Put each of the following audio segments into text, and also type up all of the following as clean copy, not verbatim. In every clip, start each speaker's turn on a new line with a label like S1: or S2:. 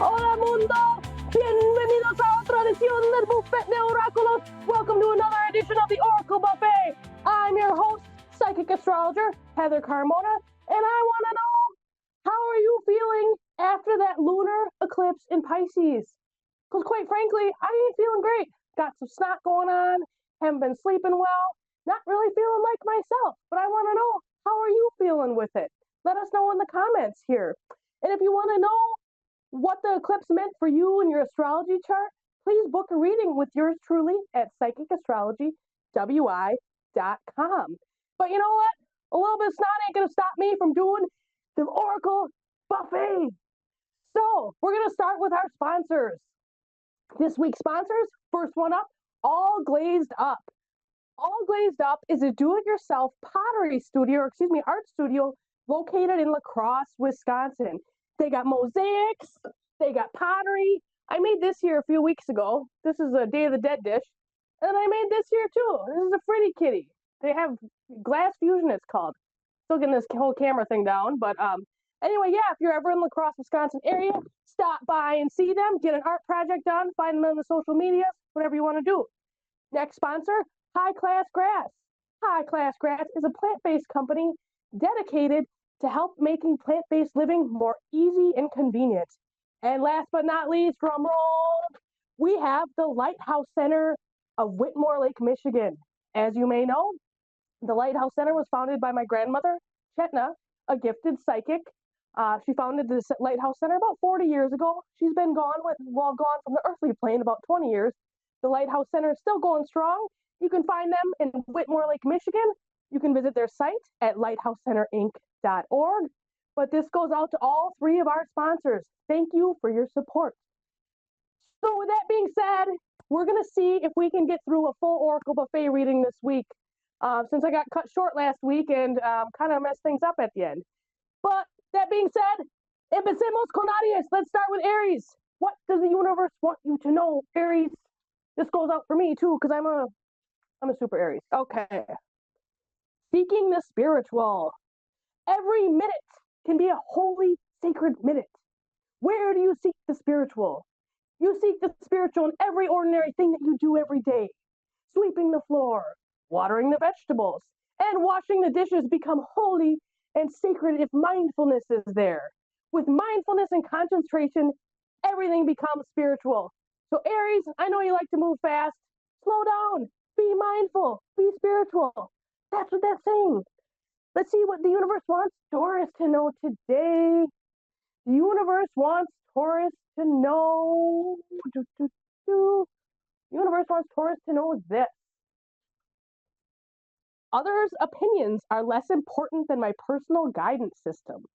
S1: Hola mundo, bienvenidos a otra edición del Buffet de Oráculos. Welcome to another edition of the Oracle Buffet. I'm your host, psychic astrologer, Heather Carmona, and I want to know, how are you feeling after that lunar eclipse in Pisces? Because quite frankly, I ain't feeling great. Got some snot going on, haven't been sleeping well, not really feeling like myself, but I want to know, how are you feeling with it? Let us know in the comments here. And if you want to know what the eclipse meant for you and your astrology chart, please book a reading with yours truly at psychicastrologywi.com. But you know what? A little bit of snot ain't going to stop me from doing the Oracle Buffet. So we're going to start with our sponsors. This week's sponsors, first one up, All Glazed Up. All Glazed Up is a do-it-yourself pottery studio, art studio located in La Crosse, Wisconsin. They got mosaics, they got pottery. I made this here a few weeks ago. This is a Day of the Dead dish. And I made this here too. This is a Fritty Kitty. They have glass fusion, it's called. Still getting this whole camera thing down. But anyway, yeah, if you're ever in La Crosse, Wisconsin area, stop by and see them. Get an art project done. Find them on the social media, whatever you want to do. Next sponsor, High Class Grass. High Class Grass is a plant-based company dedicated to help making plant-based living more easy and convenient. And last but not least, drum roll, we have the Lighthouse Center of Whitmore Lake, Michigan. As you may know, the Lighthouse Center was founded by my grandmother, Chetna, a gifted psychic. She founded this Lighthouse Center about 40 years ago. She's been gone from the earthly plane about 20 years. The Lighthouse Center is still going strong. You can find them in Whitmore Lake, Michigan. You can visit their site at lighthousecenterinc.org. But this goes out to all three of our sponsors. Thank you for your support. So with that being said, we're going to see if we can get through a full Oracle Buffet reading this week, since I got cut short last week and kind of messed things up at the end. But that being said, empecemos con Aries. Let's start with Aries. What does the universe want you to know, Aries? This goes out for me too, because I'm a super Aries. Okay. Seeking the spiritual. Every minute can be a holy, sacred minute. Where do you seek the spiritual? You seek the spiritual in every ordinary thing that you do every day. Sweeping the floor, watering the vegetables, and washing the dishes become holy and sacred if mindfulness is there. With mindfulness and concentration, everything becomes spiritual. So Aries, I know you like to move fast. Slow down, be mindful, be spiritual. That's what that's saying. Let's see what the universe wants Taurus to know today. The universe wants Taurus to know. The universe wants Taurus to know this. Others' opinions are less important than my personal guidance system.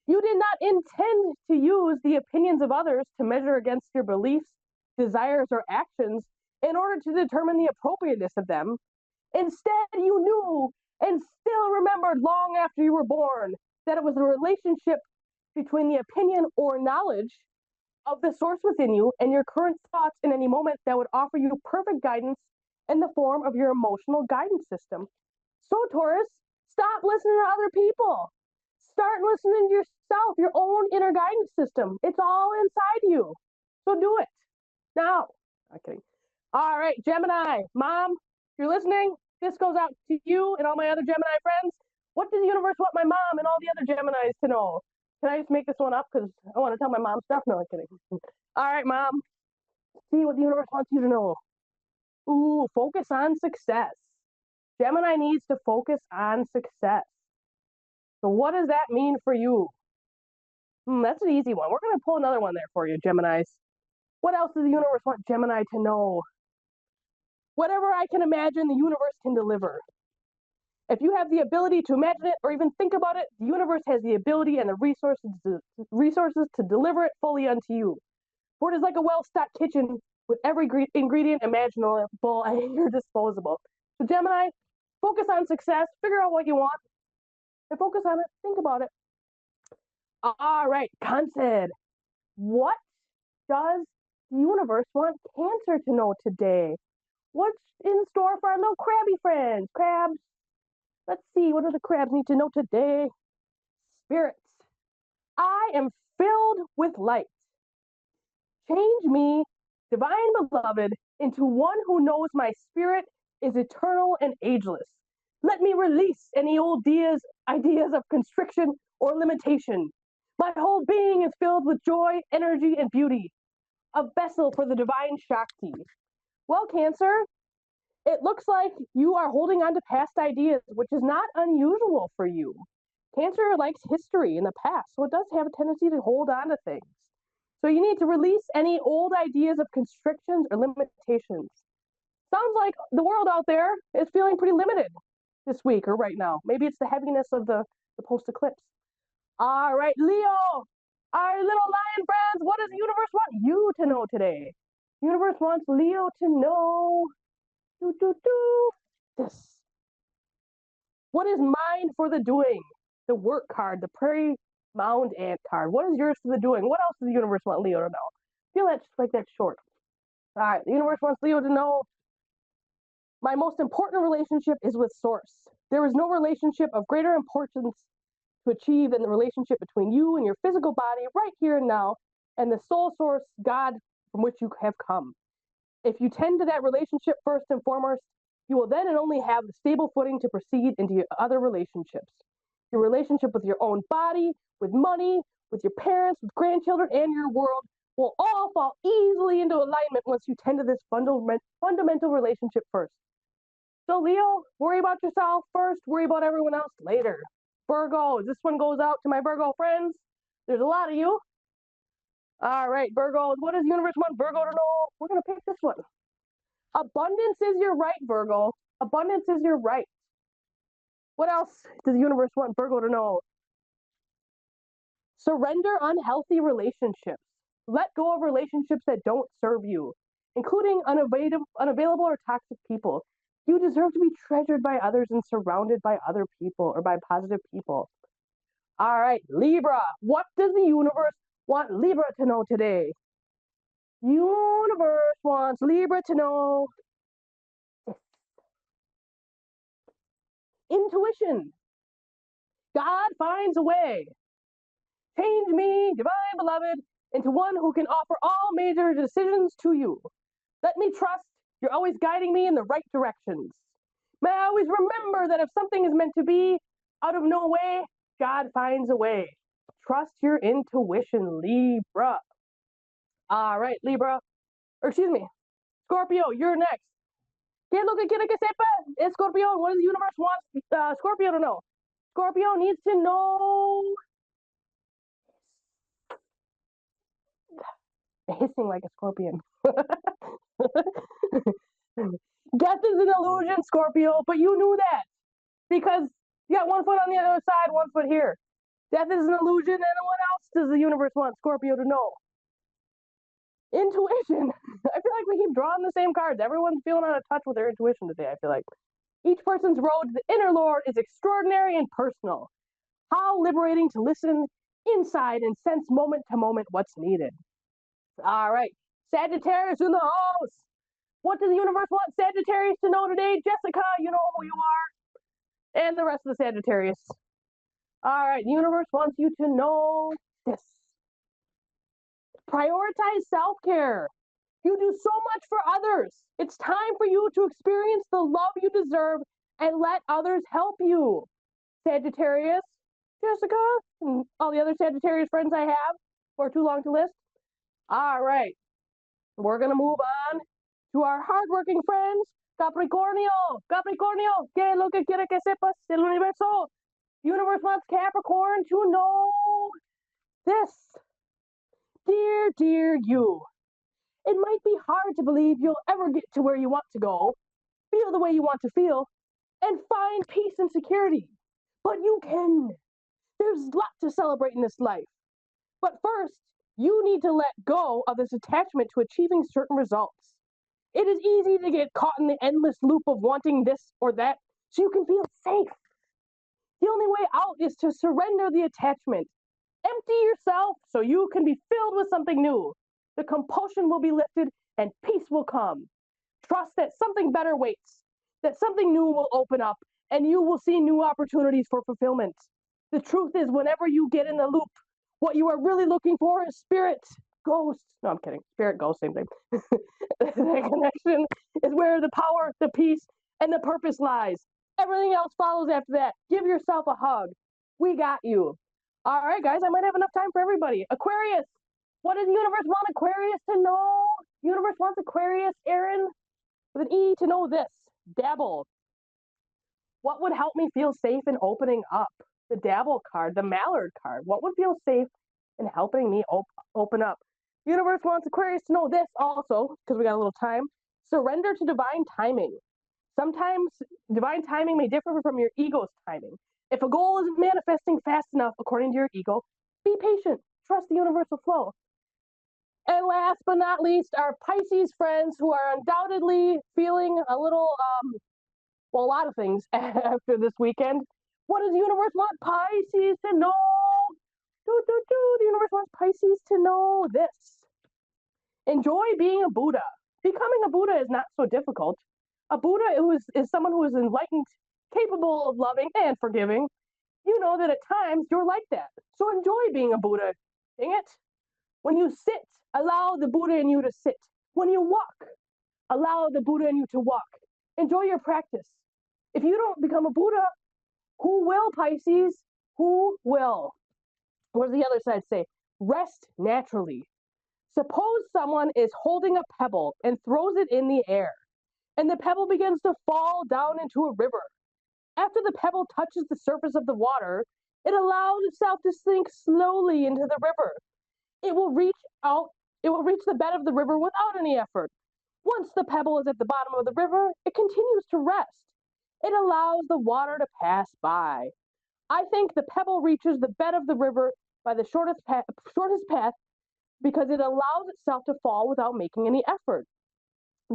S1: You did not intend to use the opinions of others to measure against your beliefs, desires, or actions in order to determine the appropriateness of them. Instead, you knew and still remembered long after you were born that it was the relationship between the opinion or knowledge of the source within you and your current thoughts in any moment that would offer you perfect guidance in the form of your emotional guidance system. So, Taurus, stop listening to other people. Start listening to yourself, your own inner guidance system. It's all inside you. So do it. Now, I'm kidding. All right, Gemini, Mom, if you're listening, this goes out to you and all my other Gemini friends. What does the universe want my mom and all the other Geminis to know? Can I just make this one up because I want to tell my mom stuff? No, I'm kidding. All right, Mom, see what the universe wants you to know. Ooh, focus on success. Gemini needs to focus on success. So what does that mean for you? That's an easy one. We're going to pull another one there for you, Geminis. What else does the universe want Gemini to know? Whatever I can imagine, the universe can deliver. If you have the ability to imagine it or even think about it, the universe has the ability and the resources to deliver it fully unto you. For it is like a well-stocked kitchen with every ingredient imaginable at your disposal. So Gemini, focus on success, figure out what you want, and focus on it, think about it. All right, Cancer. What does the universe want Cancer to know today? What's in store for our little crabby friends? Crabs. Let's see, what do the crabs need to know today? Spirits. I am filled with light. Change me, divine beloved, into one who knows my spirit is eternal and ageless. Let me release any old ideas of constriction or limitation. My whole being is filled with joy, energy, and beauty, a vessel for the divine Shakti. Well, Cancer, it looks like you are holding on to past ideas, which is not unusual for you. Cancer likes history in the past, so it does have a tendency to hold on to things. So you need to release any old ideas of constrictions or limitations. Sounds like the world out there is feeling pretty limited this week or right now. Maybe it's the heaviness of the post-eclipse. All right, Leo, our little lion friends, what does the universe want you to know today? The universe wants Leo to know this. What is mine for the doing? The work card, the prairie mound ant card. What is yours for the doing? What else does the universe want Leo to know? I feel like that's short. All right, the universe wants Leo to know my most important relationship is with Source. There is no relationship of greater importance to achieve than the relationship between you and your physical body right here and now, and the soul source, God, from which you have come. If you tend to that relationship first and foremost, you will then and only have the stable footing to proceed into your other relationships. Your relationship with your own body, with money, with your parents, with grandchildren, and your world will all fall easily into alignment once you tend to this fundamental relationship first. So Leo, worry about yourself first, worry about everyone else later. Virgo, this one goes out to my Virgo friends. There's a lot of you. All right, Virgo, what does the universe want Virgo to know? We're going to pick this one. Abundance is your right, Virgo. Abundance is your right. What else does the universe want Virgo to know? Surrender unhealthy relationships. Let go of relationships that don't serve you, including unavailable or toxic people. You deserve to be treasured by others and surrounded by other people or by positive people. All right, Libra. What does the universe want Libra to know today? Universe wants Libra to know this. Intuition. God finds a way. Change me, divine beloved, into one who can offer all major decisions to you. Let me trust you're always guiding me in the right directions. May I always remember that if something is meant to be, out of no way, God finds a way. Trust your intuition, Libra. All right, Libra. Or excuse me, Scorpio, you're next. ¿Qué es lo que quiere que sepa? Scorpio, what does the universe want Scorpio to know? Scorpio needs to know hissing like a scorpion. Death is an illusion, Scorpio, but you knew that because you got one foot on the other side, one foot here. Death is an illusion, and what else does the universe want Scorpio to know? Intuition. I feel like we keep drawing the same cards. Everyone's feeling out of touch with their intuition today, I feel like. Each person's road to the inner Lord is extraordinary and personal. How liberating to listen inside and sense moment to moment what's needed. All right, Sagittarius in the house. What does the universe want Sagittarius to know today? Jessica, you know who you are. And the rest of the Sagittarius. All right, the universe wants you to know this. Prioritize self-care. You do so much for others. It's time for you to experience the love you deserve and let others help you. Sagittarius, Jessica, and all the other Sagittarius friends I have, or too long to list. All right, we're going to move on to our hardworking friends, Capricornio. Capricornio, ¿qué es lo que quiere que sepas del universo? The universe wants Capricorn to know this. Dear, dear you, it might be hard to believe you'll ever get to where you want to go, feel the way you want to feel, and find peace and security. But you can. There's lots to celebrate in this life. But first, you need to let go of this attachment to achieving certain results. It is easy to get caught in the endless loop of wanting this or that so you can feel safe. The only way out is to surrender the attachment. Empty yourself so you can be filled with something new. The compulsion will be lifted and peace will come. Trust that something better waits, that something new will open up, and you will see new opportunities for fulfillment. The truth is, whenever you get in the loop, what you are really looking for is spirit, ghosts. No, I'm kidding. Spirit, ghost, same thing. That connection is where the power, the peace, and the purpose lies. Everything else follows after that. Give yourself a hug. We got you. All right, guys, I might have enough time for everybody. Aquarius. What does the universe want Aquarius to know? Universe wants Aquarius, Aaron, with an E, to know this. Dabble. What would help me feel safe in opening up? The Dabble card, the Mallard card. What would feel safe in helping me open up? The universe wants Aquarius to know this also, because we got a little time. Surrender to divine timing. Sometimes divine timing may differ from your ego's timing. If a goal isn't manifesting fast enough according to your ego, be patient. Trust the universal flow. And last but not least, our Pisces friends who are undoubtedly feeling a little, well, a lot of things after this weekend. What does the universe want Pisces to know? The universe wants Pisces to know this. Enjoy being a Buddha. Becoming a Buddha is not so difficult. A Buddha is someone who is enlightened, capable of loving and forgiving. You know that at times you're like that. So enjoy being a Buddha. Dang it. When you sit, allow the Buddha in you to sit. When you walk, allow the Buddha in you to walk. Enjoy your practice. If you don't become a Buddha, who will, Pisces? Who will? What does the other side say? Rest naturally. Suppose someone is holding a pebble and throws it in the air, and the pebble begins to fall down into a river. After the pebble touches the surface of the water, it allows itself to sink slowly into the river. It will reach the bed of the river without any effort. Once the pebble is at the bottom of the river, it continues to rest. It allows the water to pass by. I think the pebble reaches the bed of the river by the shortest path because it allows itself to fall without making any effort.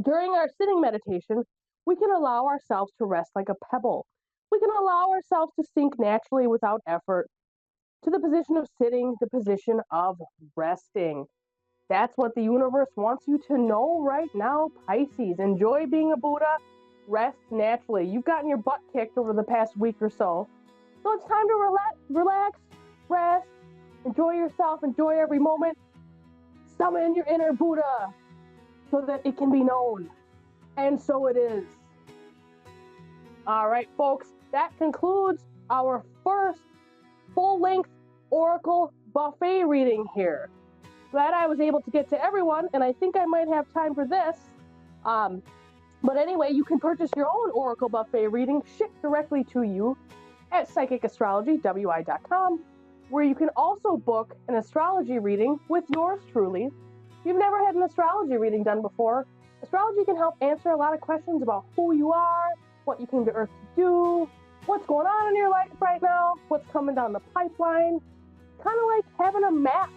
S1: During our sitting meditation, we can allow ourselves to rest like a pebble. We can allow ourselves to sink naturally without effort to the position of sitting, the position of resting. That's what the universe wants you to know right now, Pisces. Enjoy being a Buddha. Rest naturally. You've gotten your butt kicked over the past week or so. So it's time to relax, rest, enjoy yourself, enjoy every moment. Summon your inner Buddha so that it can be known. And so it is. All right, folks, that concludes our first full-length Oracle buffet reading here. Glad I was able to get to everyone, and I think I might have time for this. But anyway, you can purchase your own Oracle buffet reading shipped directly to you at psychicastrologywi.com, where you can also book an astrology reading with yours truly. If you've never had an astrology reading done before, astrology can help answer a lot of questions about who you are, what you came to Earth to do, what's going on in your life right now, what's coming down the pipeline. Kind of like having a map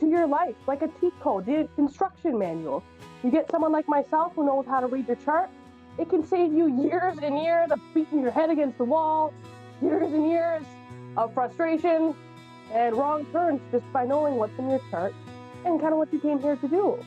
S1: to your life, like a cheat code, the instruction manual. You get someone like myself who knows how to read your chart, it can save you years and years of beating your head against the wall, years and years of frustration and wrong turns just by knowing what's in your chart and kind of what you came here to do.